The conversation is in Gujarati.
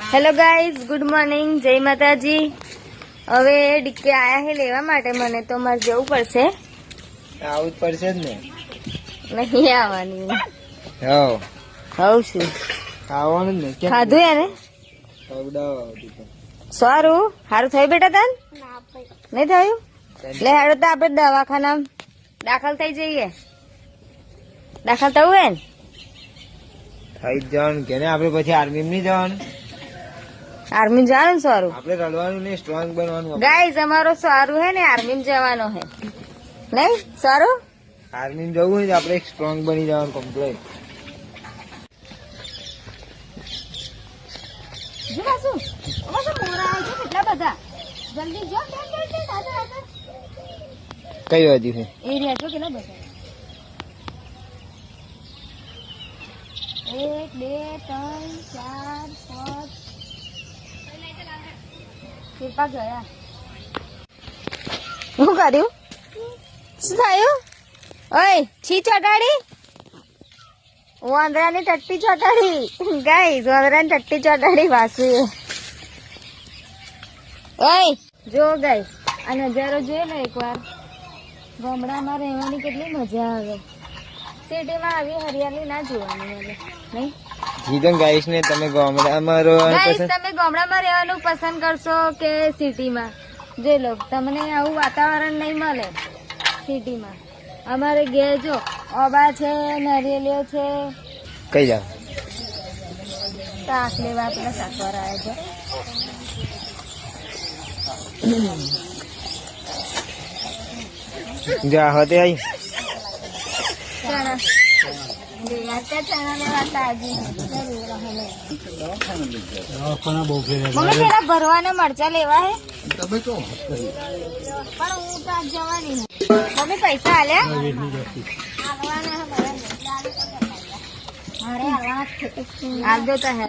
હેલો ગાઈઝ, ગુડ મોર્નિંગ, જય માતાજી। હવે ડીકે આયા હે લેવા માટે, મને તો મારે જવું પડશે। આવું જ પડશે જ ને, નહીં આવવાની। હવ શું ખાવાનું જ ને, ખાધું એને સારું સારું થયું બેટા? તન નહીં થયું? લે હેડો તો આપડે દવાખાના દાખલ થઈ જઈએ। દાખલ થવું હે ને? થઈ જ જવાનું કે આપડે પછી આર્મી નહીં જવાનું? આર્મી જવાનું સારું, આપડે રડવાનું નહીં, સ્ટ્રોંગ બનવાનું। ગાઈઝ અમારો સારું હે ને, આર્મી જવાનો હે નહીં સારું? આર્મી જવું હોય તો આપડે સ્ટ્રોંગ બની જવાનું કમ્પ્લીટ। કઈ બાજુ છે? એરિયા જો કેટલા બધા, 1 2 3 4 5 કેટલા ગયા? શું કર્યું? શું થયું? ઓય છી ચોટાડી, વાંદરાની ટટ્ટી ચોટાડી। ગાઈસ વાંદરાની ટટ્ટી ચોટાડી વાસુ। ઓય જો ગાઈસ આ નજારો જોઈ લો એકવાર। ગામડામાં રહેવાની કેટલી મજા આવે, સિટીમાં આવી હરિયાળી ના જોવાની મળે નહીં? જીતન ગાઈસ ને તમે ગામડામાં રહેવાનું ગાઈસ પસંદ? તમે ગામડામાં રહેવાનું પસંદ કરશો કે સિટીમાં? જે લોક તમને આવું વાતાવરણ નહીં મળે સિટીમાં। અમારે ઘેર જો ઓબા છે, નારિયેલીઓ છે। કઈ જાવ? શાક લેવા પેલા શાકવાર આવે છે। જા હોતે આઈ ચણા ચણા લેવા તાજી। મમ્મી પેલા ભરવાના મરચા લેવા હે, પણ હું તો આજ જવાની નહીં। મમ્મી પૈસા આલ્યા? હાલ દો તો હે।